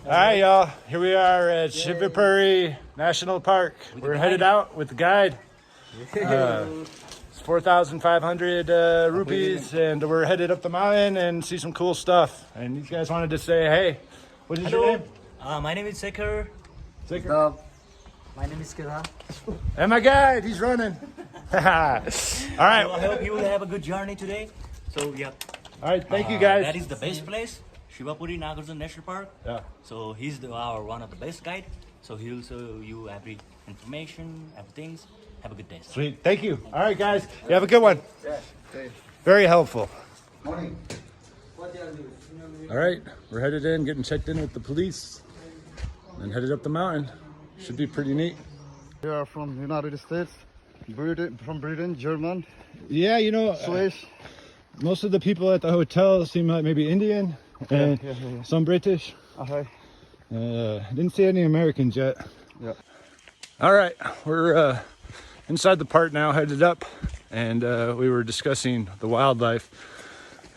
All right, y'all. Here we are at Shivapuri National Park. We're headed out with the guide. It's 4,500 rupees, and we're headed up the mountain and see some cool stuff. And these guys wanted to say, hey, what is your name? My name is Sekhar. Sekhar. My name is Kira. And my guide, he's running. All right. So I hope you will have a good journey today. So, yeah. All right, thank you guys. That is the best place, Shivapuri Nagarijuna National Park. Yeah. So he's our one of the best guide. So he'll show you every information, everything. Have a good day. Sweet. Thank you. All right, guys. You have a good one. Very helpful. Morning. All right, we're headed in, getting checked in with the police, and headed up the mountain. Should be pretty neat. We are from United States, Britain, German, Yeah, you know, Swiss. most of the people at the hotel seem like maybe Indian and some British. Okay. Didn't see any Americans yet. Yeah. All right, we're inside the park now, headed up, and we were discussing the wildlife.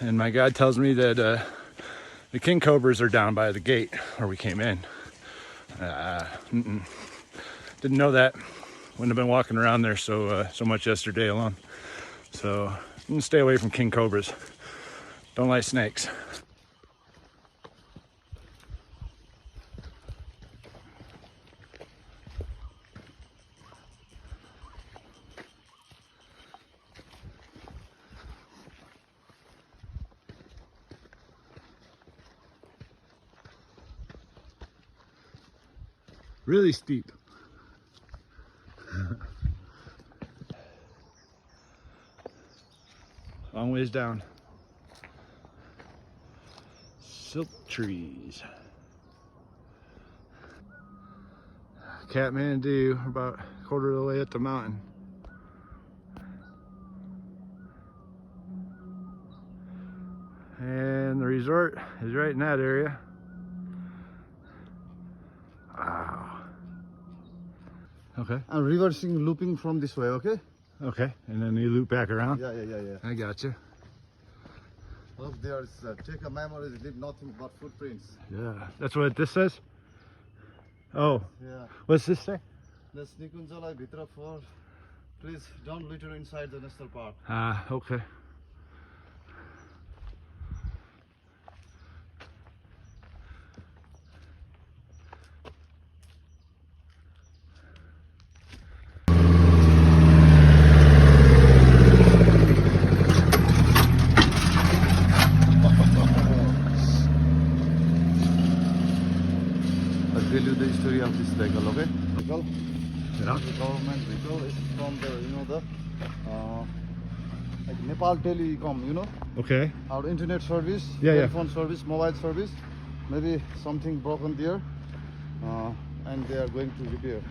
And my guide tells me that the king cobras are down by the gate where we came in. Didn't know that. Wouldn't have been walking around there so much yesterday alone. So I'm gonna stay away from king cobras. Don't like snakes. Really steep. Long ways down. Silk trees. Kathmandu, we're about a quarter of the way up the mountain. And the resort is right in that area. Wow. Okay. I'm reversing, looping from this way, okay? Okay, and then you loop back around? Yeah. I gotcha. Look, there's take a memory, leave nothing but footprints. Yeah, that's what this says? Oh, Yeah. what's this say? Let's Nikunjalai Bitra for. Please don't litter inside the national park. Okay. I'll tell you the story of this vehicle, okay? Vehicle. Yeah. The government vehicle is from the, like Nepal Telecom, Okay. our internet service, Yeah. telephone service, mobile service. Maybe something broken there, and they are going to repair.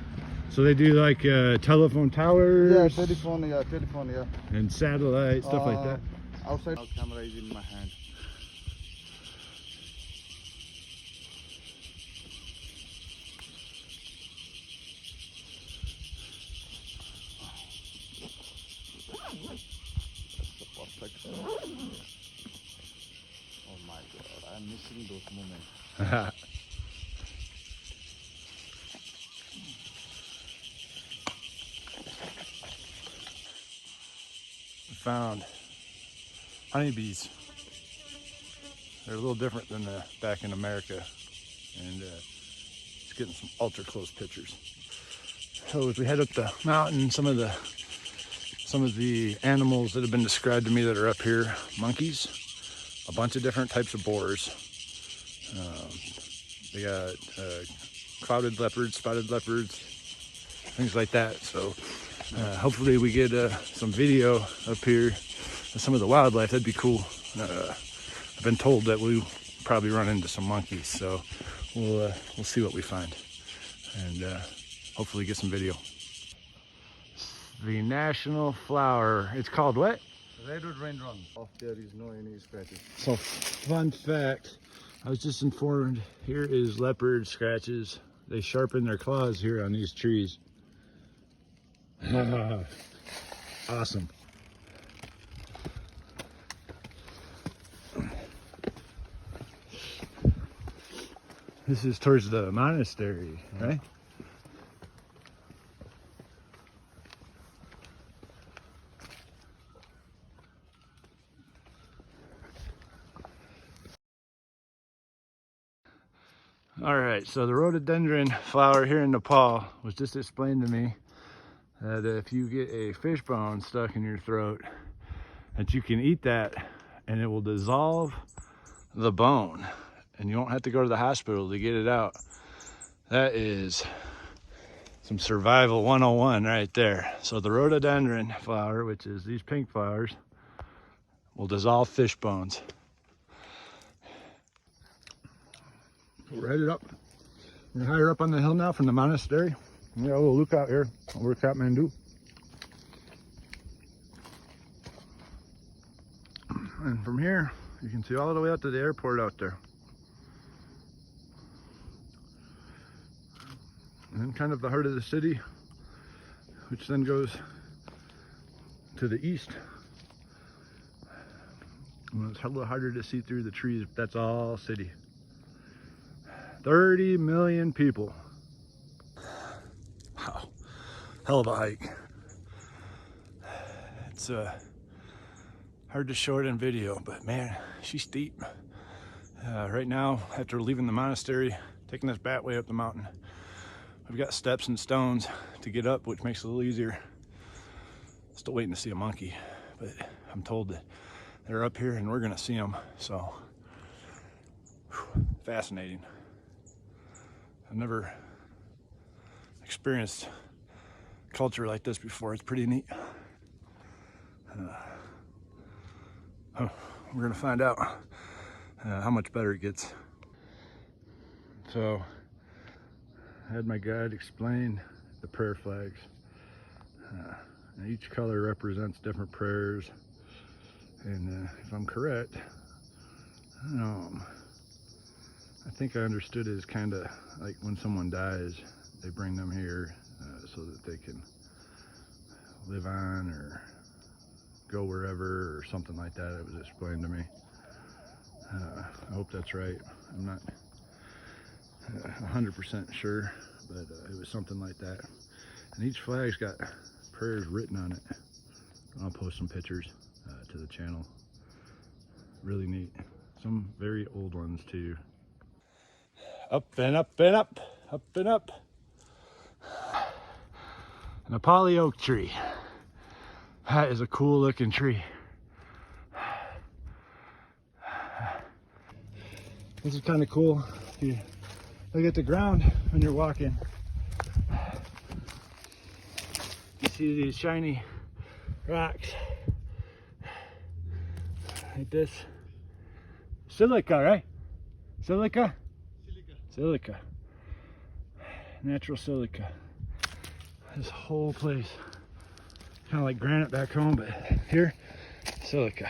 So they do like telephone towers? Yeah, telephone, yeah. And satellite, stuff like that? Outside, our camera is in my hand. That's the perfect. Oh my God, I'm missing those moments. Found honeybees. They're a little different than back in America, and just getting some ultra close pictures. So as we head up the mountain, some of the animals that have been described to me that are up here: monkeys, a bunch of different types of boars. They got clouded leopards, spotted leopards, things like that. So hopefully we get some video up here of some of the wildlife. That'd be cool. I've been told that we probably run into some monkeys, so we'll see what we find, and hopefully get some video. The national flower. It's called what? Redwood rhododendron. Oh, there is no any scratches. So, fun fact. I was just informed. Here is leopard scratches. They sharpen their claws here on these trees. Awesome. This is towards the monastery, right? All right, so the rhododendron flower here in Nepal was just explained to me that if you get a fish bone stuck in your throat, that you can eat that and it will dissolve the bone and you won't have to go to the hospital to get it out. That is some survival 101 right there. So the rhododendron flower, which is these pink flowers, will dissolve fish bones. We're headed up. We're higher up on the hill now from the monastery. We got a little lookout here over Kathmandu. And from here, you can see all the way out to the airport out there. And then kind of the heart of the city, which then goes to the east. And it's a little harder to see through the trees, but that's all city. 30 million people. Wow, hell of a hike. It's hard to show it in video, but man, she's steep. Right now, after leaving the monastery, taking this bat way up the mountain, we've got steps and stones to get up, which makes it a little easier. Still waiting to see a monkey, but I'm told that they're up here and we're gonna see them, so fascinating. I've never experienced culture like this before. It's pretty neat. We're gonna find out how much better it gets. So I had my guide explain the prayer flags. And each color represents different prayers. And if I'm correct, I think I understood it as kind of like when someone dies, they bring them here so that they can live on or go wherever or something like that. It was explained to me. I hope that's right. I'm not 100% sure, but it was something like that. And each flag's got prayers written on it. I'll post some pictures to the channel. Really neat. Some very old ones too. Up and up and up, up and up. Nepali oak tree. That is a cool looking tree. This is kind of cool. You look at the ground when you're walking. You see these shiny rocks like this. Silica, right? Silica? Silica. Natural silica. This whole place. Kind of like granite back home, but here, silica.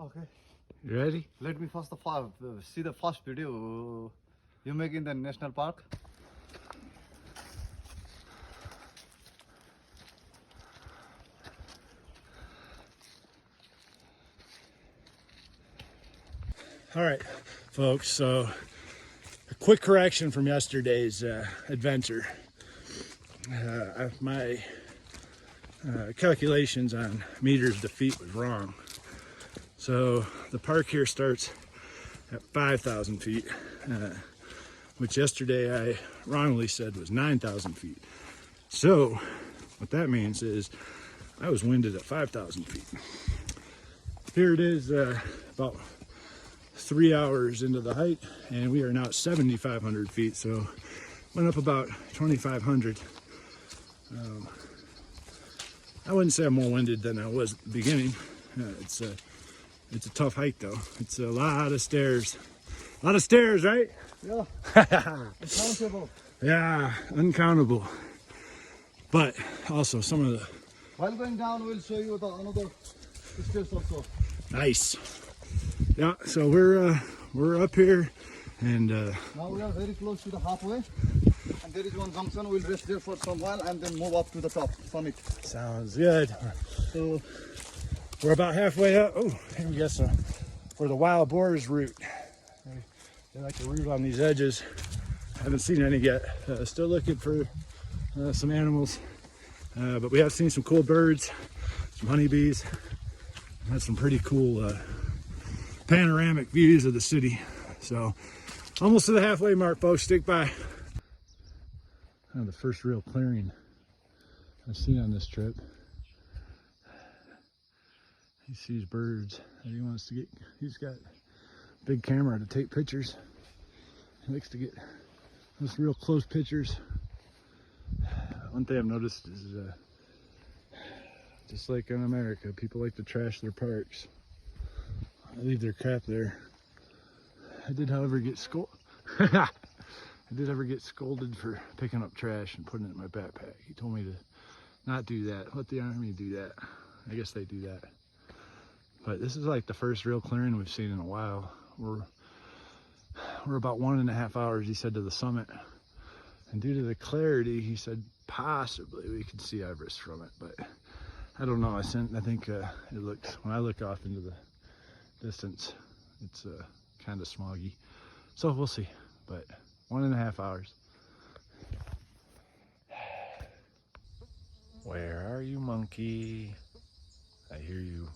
Okay. You ready? Let me first see the first video you make in the national park. All right, folks, so a quick correction from yesterday's adventure. My calculations on meters to feet was wrong. So the park here starts at 5,000 feet, which yesterday I wrongly said was 9,000 feet. So what that means is I was winded at 5,000 feet. Here it is about 3 hours into the hike, and we are now at 7,500 feet, so went up about 2,500. I wouldn't say I'm more winded than I was at the beginning. It's a tough hike though. It's a lot of stairs. A lot of stairs, right? Yeah. Uncountable. Yeah, uncountable. But also some of the... While going down, we'll show you the another stairs also. Nice. Yeah, so we're up here, and Now we are very close to the halfway, and there is one junction. We'll rest there for some while and then move up to the top summit. sounds good. So we're about halfway up. Oh, here we got some for the wild boars route. They like to root on these edges. Haven't seen any yet. Still looking for some animals, but we have seen some cool birds, some honeybees. Had some pretty cool panoramic views of the city. So almost to the halfway mark, folks. Stick by. Kind of the first real clearing I've seen on this trip. He sees birds and he wants to get. He's got a big camera to take pictures. He likes to get those real close pictures. One thing I've noticed is just like in America, people like to trash their parks. They leave their crap there. I did, however, get scolded for picking up trash and putting it in my backpack. He told me to not do that. Let the army do that. I guess they do that. But this is like the first real clearing we've seen in a while. We're about 1.5 hours, he said, to the summit. And due to the clarity, he said possibly we could see Everest from it, but I don't know. I think it looks, when I look off into the distance, it's kind of smoggy. So we'll see, but 1.5 hours. Where are you, monkey? I hear you.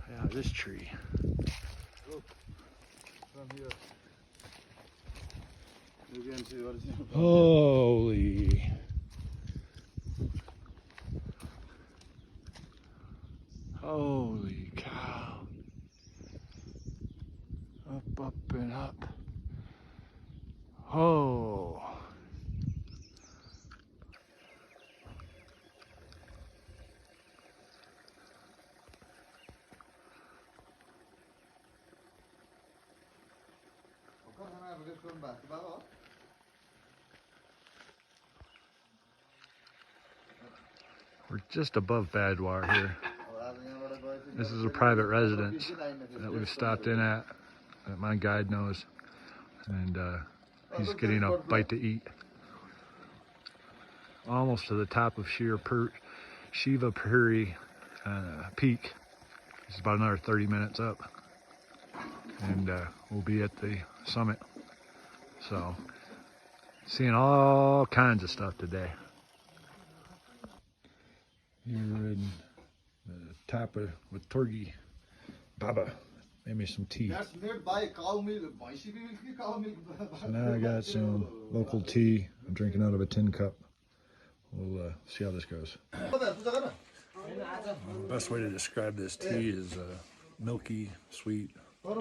Yeah, this tree. Look, from here. You can see what is in front. Holy. Holy cow. Up and up. Oh. We're just above Badwar here. This is a private residence that we've stopped in at, that my guide knows, and he's getting a bite to eat. Almost to the top of Shivapuri Peak. It's about another 30 minutes up, and we'll be at the summit. So, seeing all kinds of stuff today. Here in the top of with Torgi Baba. Made me some tea. That's made by cow milk. So now I got some local tea. I'm drinking out of a tin cup. We'll see how this goes. The best way to describe this tea is milky, sweet. There's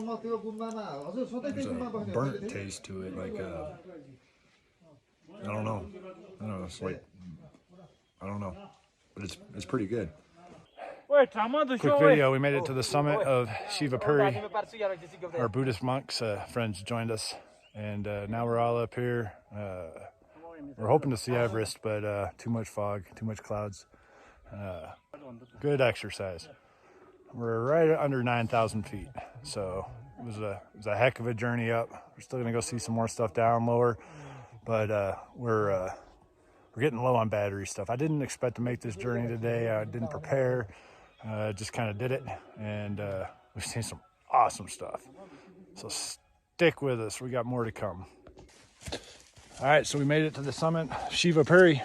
a burnt taste to it, like I don't know. It's like, I don't know, but it's pretty good. Quick video. We made it to the summit of Shivapuri. Our Buddhist monks friends joined us, and now we're all up here. We're hoping to see Everest, but too much fog, too much clouds. Good exercise. We're right under 9,000 feet, so it was a heck of a journey up. We're still gonna go see some more stuff down lower, but we're getting low on battery stuff. I didn't expect to make this journey today. I didn't prepare. Just kind of did it, and we've seen some awesome stuff. So stick with us. We got more to come. All right, so we made it to the summit, Shivapuri,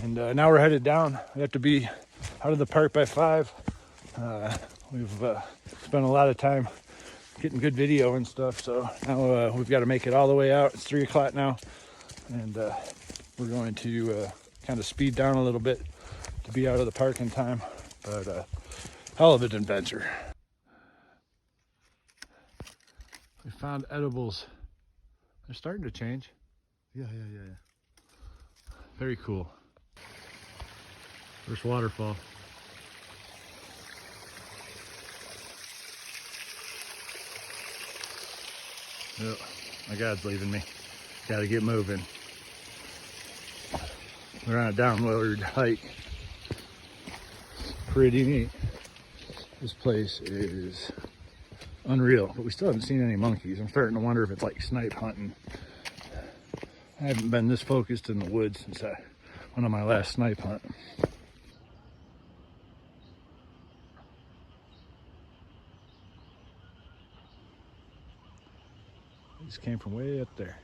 and now we're headed down. We have to be out of the park by 5. We've spent a lot of time getting good video and stuff, so now we've got to make it all the way out. It's 3 o'clock now, and we're going to kind of speed down a little bit to be out of the park in time, but hell of an adventure. We found edibles. They're starting to change. Yeah. Very cool. First waterfall. Yep, my God's leaving me. Gotta get moving. We're on a downward hike. Pretty neat. This place is unreal, but we still haven't seen any monkeys. I'm starting to wonder if it's like snipe hunting. I haven't been this focused in the woods since I went on my last snipe hunt. These came from way up there.